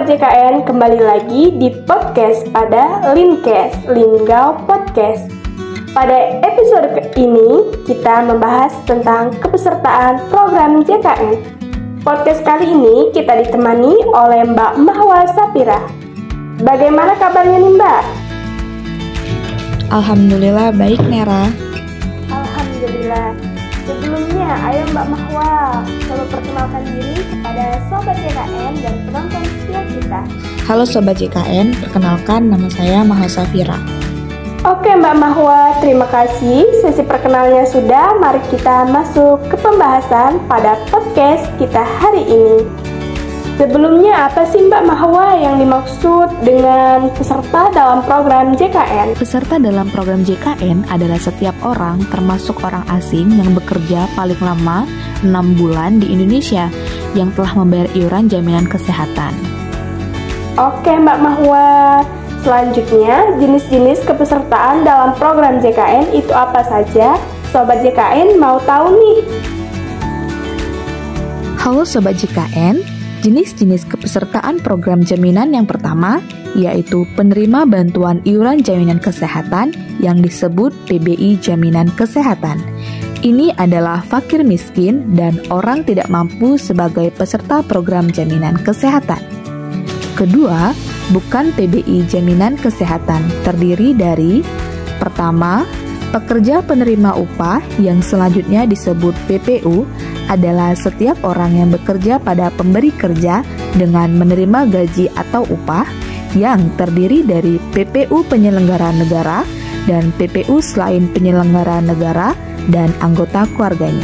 JKN, kembali lagi di podcast pada Linkcast, Linggau Podcast. Pada episode ini, kita membahas tentang kepesertaan program JKN. Podcast kali ini kita ditemani oleh Mbak Mahwa Sapira. Bagaimana kabarnya nih Mbak? Alhamdulillah baik Nera. Alhamdulillah. Sebelumnya, ayo Mbak Mahwa, coba perkenalkan diri kepada Sobat JKN dan penonton setia kita. Halo Sobat JKN, perkenalkan nama saya Mahwa Sapira. Oke Mbak Mahwa, terima kasih. Sesi perkenalnya sudah, mari kita masuk ke pembahasan pada podcast kita hari ini. Sebelumnya, apa sih Mbak Mahwa yang dimaksud dengan peserta dalam program JKN? Peserta dalam program JKN adalah setiap orang, termasuk orang asing yang bekerja paling lama 6 bulan di Indonesia yang telah membayar iuran jaminan kesehatan. Oke Mbak Mahwa, selanjutnya jenis-jenis kepesertaan dalam program JKN itu apa saja? Sobat JKN mau tahu nih. Halo Sobat JKN, jenis-jenis kepesertaan program jaminan yang pertama yaitu penerima bantuan iuran jaminan kesehatan yang disebut PBI Jaminan Kesehatan. Ini adalah fakir miskin dan orang tidak mampu sebagai peserta program jaminan kesehatan. Kedua, bukan PBI Jaminan Kesehatan, terdiri dari pertama, pekerja penerima upah yang selanjutnya disebut PPU adalah setiap orang yang bekerja pada pemberi kerja dengan menerima gaji atau upah yang terdiri dari PPU penyelenggara negara dan PPU selain penyelenggara negara dan anggota keluarganya.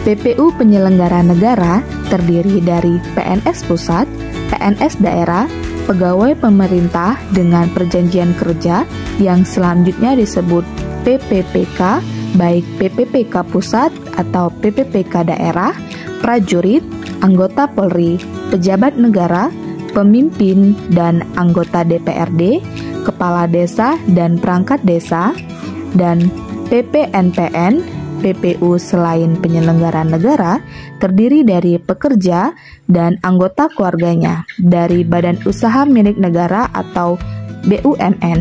PPU penyelenggara negara terdiri dari PNS pusat, PNS daerah, pegawai pemerintah dengan perjanjian kerja yang selanjutnya disebut PPPK, baik PPPK pusat atau PPPK daerah, prajurit, anggota Polri, pejabat negara, pemimpin dan anggota DPRD, kepala desa dan perangkat desa, dan PPNPN, PPU selain penyelenggara negara, terdiri dari pekerja dan anggota keluarganya dari badan usaha milik negara atau BUMN,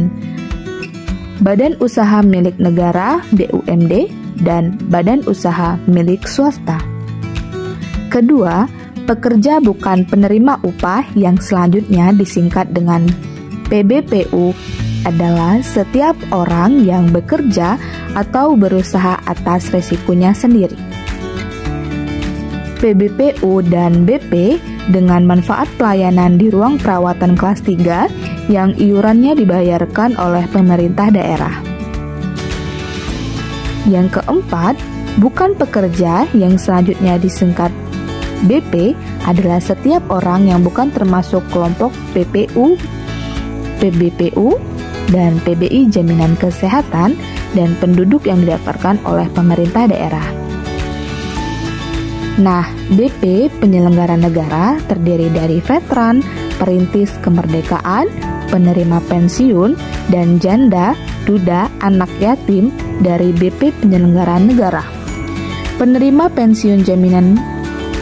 Badan Usaha Milik Negara BUMD, dan Badan Usaha Milik Swasta. Kedua, pekerja bukan penerima upah yang selanjutnya disingkat dengan PBPU adalah setiap orang yang bekerja atau berusaha atas resikonya sendiri. PBPU dan BP dengan manfaat pelayanan di ruang perawatan kelas 3 yang iurannya dibayarkan oleh pemerintah daerah. Yang keempat, bukan pekerja yang selanjutnya disingkat BP adalah setiap orang yang bukan termasuk kelompok PPU, PBPU, dan PBI Jaminan Kesehatan dan penduduk yang didaftarkan oleh pemerintah daerah. Nah, BP penyelenggara negara terdiri dari veteran, perintis kemerdekaan, penerima pensiun, dan janda, duda, anak yatim dari BP penyelenggara negara. Penerima pensiun jaminan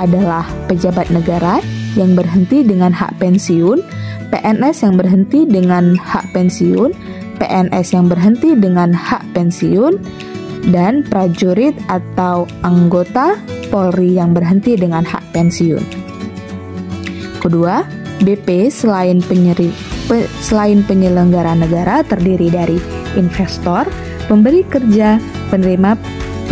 adalah pejabat negara yang berhenti dengan hak pensiun, PNS yang berhenti dengan hak pensiun, PNS yang berhenti dengan hak pensiun, dan prajurit atau anggota Polri yang berhenti dengan hak pensiun. Kedua, BP selain penyelenggara negara terdiri dari investor, pemberi kerja, penerima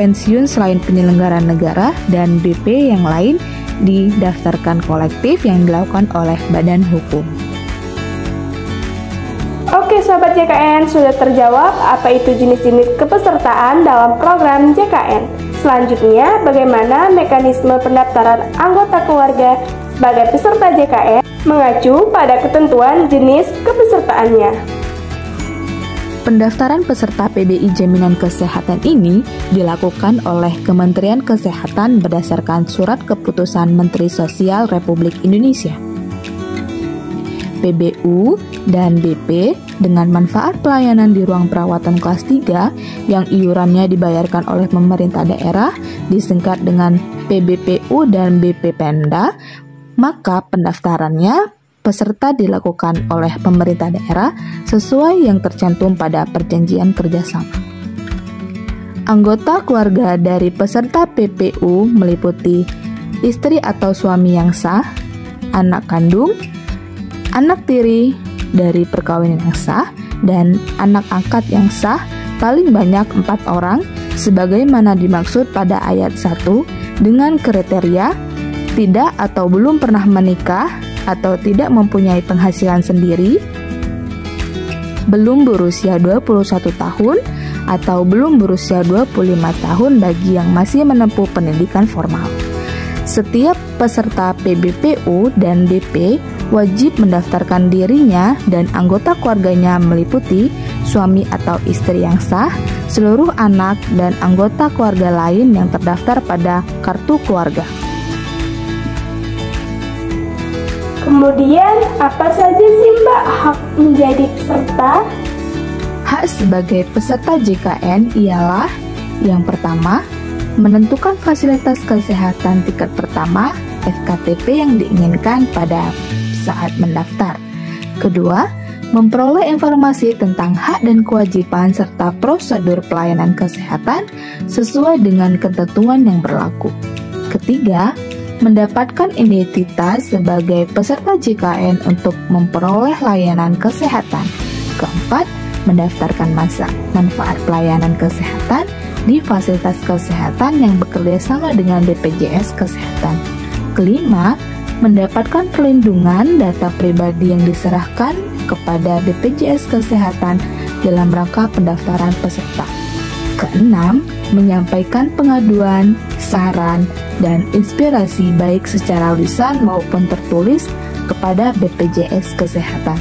pensiun selain penyelenggara negara, dan BP yang lain didaftarkan kolektif yang dilakukan oleh badan hukum. Oke Sobat JKN, sudah terjawab apa itu jenis-jenis kepesertaan dalam program JKN. Selanjutnya, bagaimana mekanisme pendaftaran anggota keluarga sebagai peserta JKN mengacu pada ketentuan jenis kepesertaannya. Pendaftaran peserta PBI Jaminan Kesehatan ini dilakukan oleh Kementerian Kesehatan berdasarkan Surat Keputusan Menteri Sosial Republik Indonesia. PBU dan BP dengan manfaat pelayanan di ruang perawatan kelas 3 yang iurannya dibayarkan oleh pemerintah daerah disingkat dengan PBPU dan BP Pemda, maka pendaftarannya peserta dilakukan oleh pemerintah daerah sesuai yang tercantum pada perjanjian kerjasama. Anggota keluarga dari peserta PPU meliputi istri atau suami yang sah, anak kandung, anak tiri dari perkawinan yang sah, dan anak angkat yang sah paling banyak 4 orang sebagaimana dimaksud pada ayat 1 dengan kriteria tidak atau belum pernah menikah atau tidak mempunyai penghasilan sendiri, belum berusia 21 tahun atau belum berusia 25 tahun bagi yang masih menempuh pendidikan formal. Setiap peserta PBPU dan DP wajib mendaftarkan dirinya dan anggota keluarganya meliputi suami atau istri yang sah, seluruh anak dan anggota keluarga lain yang terdaftar pada kartu keluarga. Kemudian, apa saja sih Mbak hak menjadi peserta? Hak sebagai peserta JKN ialah yang pertama, menentukan fasilitas kesehatan tingkat pertama FKTP yang diinginkan pada saat mendaftar. Kedua, memperoleh informasi tentang hak dan kewajiban serta prosedur pelayanan kesehatan sesuai dengan ketentuan yang berlaku. Ketiga, mendapatkan identitas sebagai peserta JKN untuk memperoleh layanan kesehatan. Keempat, mendaftarkan manfaat pelayanan kesehatan di fasilitas kesehatan yang bekerja sama dengan BPJS Kesehatan. Kelima, mendapatkan perlindungan data pribadi yang diserahkan kepada BPJS Kesehatan dalam rangka pendaftaran peserta. Keenam, menyampaikan pengaduan, saran, dan inspirasi baik secara lisan maupun tertulis kepada BPJS Kesehatan.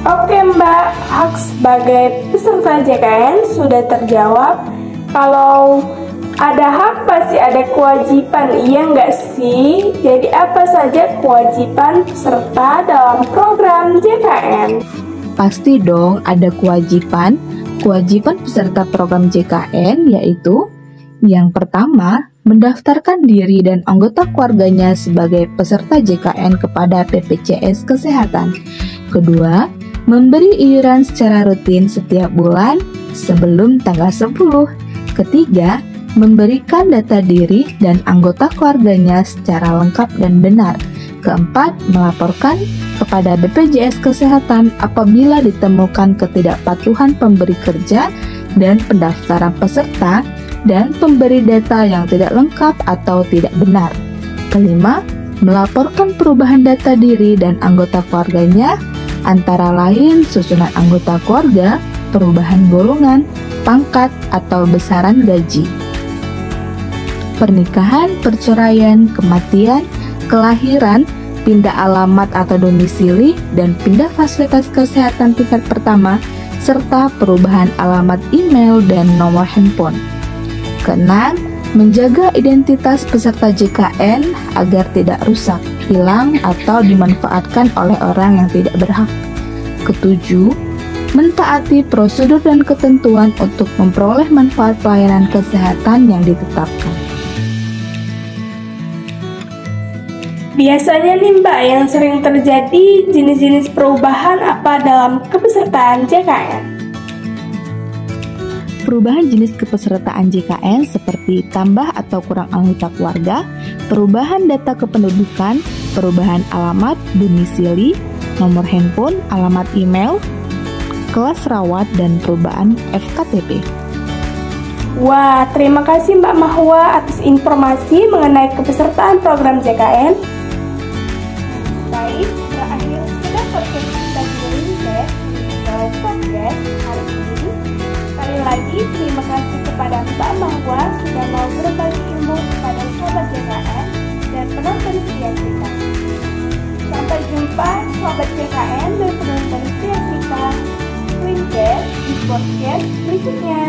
Oke Mbak, hak sebagai peserta JKN sudah terjawab. Kalau ada hak pasti ada kewajiban, iya nggak sih? Jadi apa saja kewajiban peserta dalam program JKN? Pasti dong ada kewajiban. Kewajiban peserta program JKN yaitu yang pertama, mendaftarkan diri dan anggota keluarganya sebagai peserta JKN kepada BPJS Kesehatan. Kedua, memberi iuran secara rutin setiap bulan sebelum tanggal 10. Ketiga, memberikan data diri dan anggota keluarganya secara lengkap dan benar. Keempat, melaporkan kepada BPJS Kesehatan apabila ditemukan ketidakpatuhan pemberi kerja dan pendaftaran peserta dan pemberi data yang tidak lengkap atau tidak benar. Kelima, melaporkan perubahan data diri dan anggota keluarganya, antara lain susunan anggota keluarga, perubahan golongan, pangkat, atau besaran gaji. Pernikahan, perceraian, kematian, kelahiran, pindah alamat atau domisili, dan pindah fasilitas kesehatan tingkat pertama, serta perubahan alamat email dan nomor handphone. Keenam, menjaga identitas peserta JKN agar tidak rusak, hilang, atau dimanfaatkan oleh orang yang tidak berhak. Ketujuh, mentaati prosedur dan ketentuan untuk memperoleh manfaat pelayanan kesehatan yang ditetapkan. Biasanya nih Mbak, yang sering terjadi jenis-jenis perubahan apa dalam kepesertaan JKN? Perubahan jenis kepesertaan JKN seperti tambah atau kurang anggota keluarga, perubahan data kependudukan, perubahan alamat, domisili, nomor handphone, alamat email, kelas rawat, dan perubahan FKTP. Wah, terima kasih Mbak Mahwa atas informasi mengenai kepesertaan program JKN. Baik, berakhir sudah podcast kita di Linkcast, podcast hari ini. Sekali lagi, terima kasih kepada Mbak Mahwa sudah mau berbagi ilmu kepada sahabat JKN dan penonton setia kita. Sampai jumpa sahabat JKN dan penonton setia kita Linkcast di podcast berikutnya.